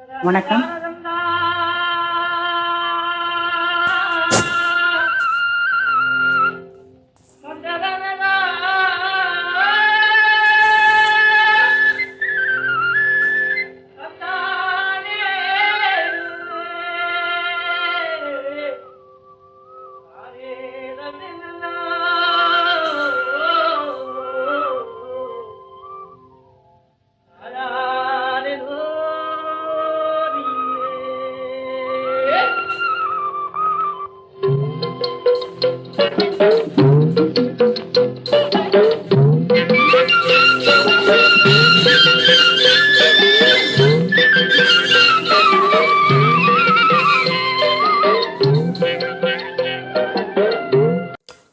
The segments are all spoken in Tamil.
வணக்கம்.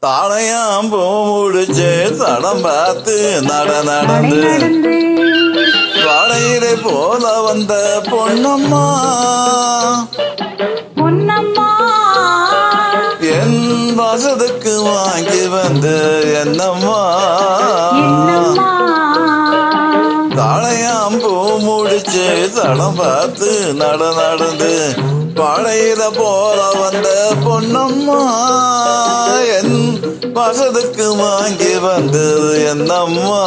தாளையாம் பூ முடிச்சு தடம் பார்த்து நடந்து வாழையிலே போல வந்த பொன்னம்மா என் வசதுக்கு வாங்கி வந்து என்னம்மா தாளையாம் பூ முடிச்சு தடம் பார்த்து நடந்து வாழையில போல வந்த பொன்னம்மா என் வசதுக்கு வாங்கி வந்தது என்னம்மா.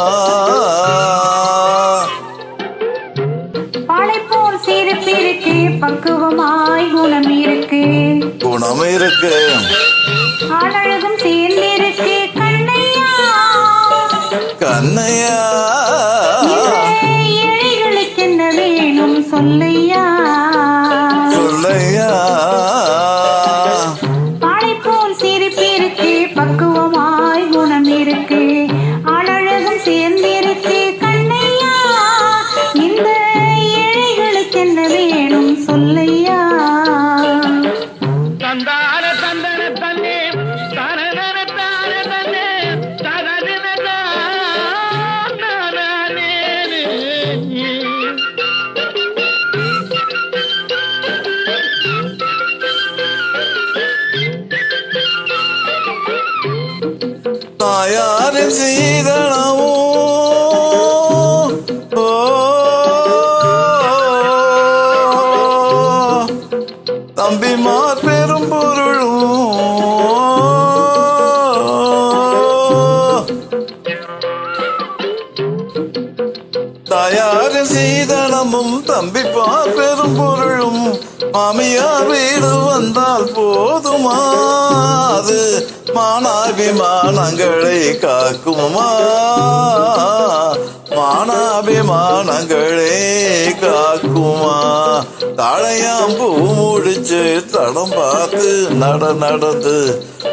பாலை போல் சிரிப்பிருக்கு, பக்குவமாய் குணம் இருக்கு, அழகும் சேர்ந்திருக்கு கண்ணையா ஏழைகளுக்கு என்ன வேணும் சொல்லையா. பாலை போல் சிரிப்பிருக்கு, பக்குவமாய் குணம் இருக்கு, அழகும் சேர்ந்திருக்கு கண்ணையா இந்த ஏழைகளுக்கு என்ன வேணும் சொல்லையா. தாயாரின் சீதனமோ தம்பிமார் பெரும் பொருளும் தாயாரின் சீதனமும் தம்பிப்பார் பெரும் பொருளும் மாமியார் வீடு வந்தால் போதுமா அது மானாபிமானங்களை காக்குமா மானாபிமானங்களே காக்குமா. தாளையாம் பூ முடிச்சு தடம் பார்த்து நடந்து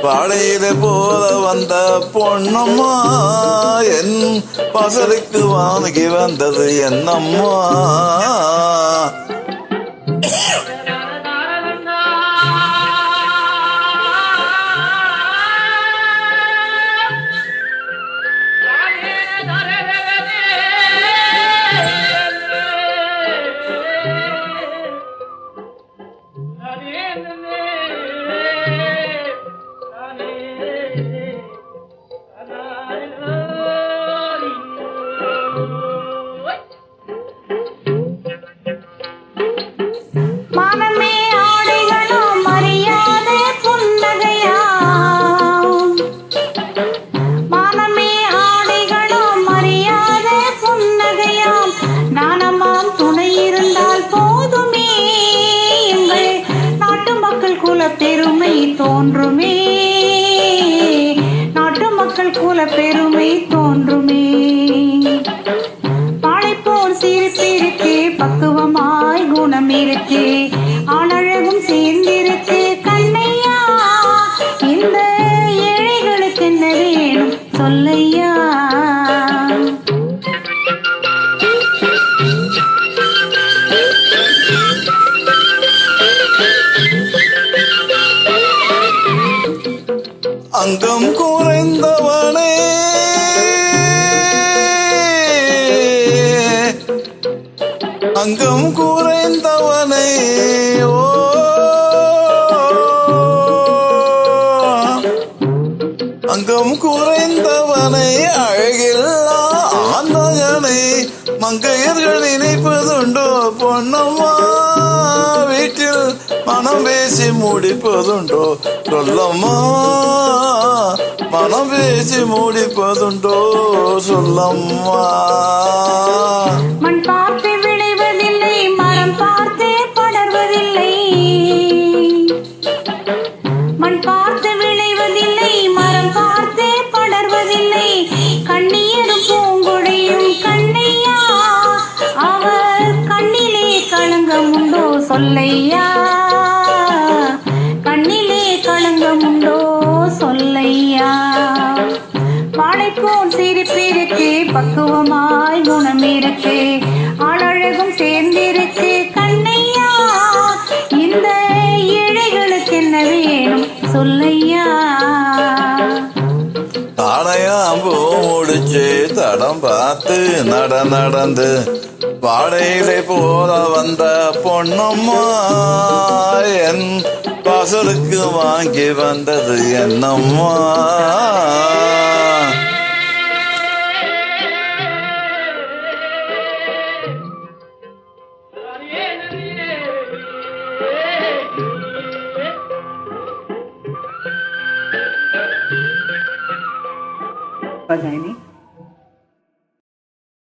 வாழையில போல வந்த பொன்னம்மா என் பசலுக்கு வாங்கி வந்தது என்னம்மா. பெருமை தோன்றுமே நாட்டு மக்கள் குல பெருமை தோன்றுமே. பாலை போல் சிரிப்பிருக்கு, பக்குவமாய் குணம் இருக்கு, அழகும் சேர்ந்திருக்கு கண்ணையா இந்த ஏழைகளுக்கு என்ன வேணும் சொல்லையா. அங்கம் குறைந்தவனே அங்கம் குறைந்தவனே ஓ அங்கம் குறைந்தவனை அழகில்லா ஆண்மகனை மங்கையர்கள் நினைப்பதுண்டோ பொன்னம்மா வீட்டில் மனம் பேசி முடிப்பதுண்டோ சொல்லம்மா மனம் பேசி முடிப்பதுண்டோ சொல்லம்மா மண் பார்த்து விளைவதில்லை மரம் பார்த்து படர்வதில்லை மண் பார்த்து விளைவதில்லை மரம் பார்த்து படர்வதில்லை கண்ணீரும் பூங்கொடியும் கண்ணையா அவர் கண்ணிலே களங்கம் உண்டோ சொல்லையா கண்ணிலே களங்கம் உண்டோ சொல்லையா வாழைப்போல் சிரிப்பிருக்கு பக்குவமாய் குணம் இருக்கு ஆளழகும் சேர்ந்திருக்கு கண்ணையா இந்த ஏழைகளுக்கு என்ன வேணும் சொல்லையா தாடையாம்பூ முடிச்சு தடம் பார்த்து நடந்து பாடையிலே போல வந்த பொன்னம்மா என் வாசலுக்கு வாங்கி வந்தது என்னம்மா Pagani.